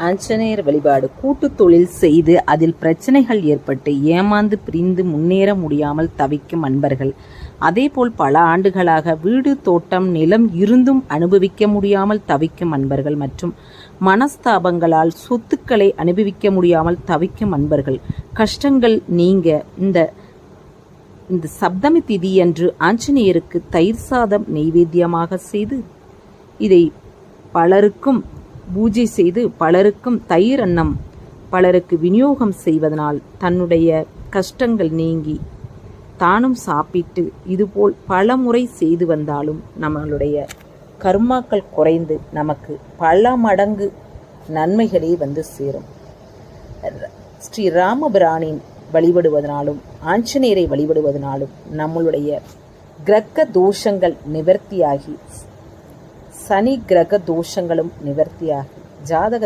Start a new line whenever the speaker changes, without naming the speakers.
ஆஞ்சநேயர் வழிபாடு. கூட்டு தொழில் செய்து அதில் பிரச்சனைகள் ஏற்பட்டு ஏமாந்து பிரிந்து முன்னேற முடியாமல் தவிக்கும் அன்பர்கள், அதேபோல் பல ஆண்டுகளாக வீடு தோட்டம் நிலம் இருந்தும் அனுபவிக்க முடியாமல் தவிக்கும் அன்பர்கள் மற்றும் மனஸ்தாபங்களால் சொத்துக்களை அனுபவிக்க முடியாமல் தவிக்கும் அன்பர்கள், கஷ்டங்கள் நீங்க இந்த சப்தமி திதி அன்று ஆஞ்சநேயருக்கு தயிர் சாதம் நெய்வேத்தியமாக செய்து இதை பலருக்கும் பூஜை செய்து பலருக்கும் தயிர் அன்னம் பலருக்கு விநியோகம் செய்வதனால் தன்னுடைய கஷ்டங்கள் நீங்கி தானும் சாப்பிட்டு இதுபோல் பல முறை செய்து வந்தாலும் நம்மளுடைய கர்மாக்கள் குறைந்து நமக்கு பல மடங்கு நன்மைகளே வந்து சேரும். ஸ்ரீ ராமபிரானின் வழிபடுவதனாலும் ஆஞ்சநேயரை வழிபடுவதனாலும் நம்மளுடைய கிரக தோஷங்கள் நிவர்த்தியாகி சனி கிரக தோஷங்களும் நிவர்த்தியாகி ஜாதக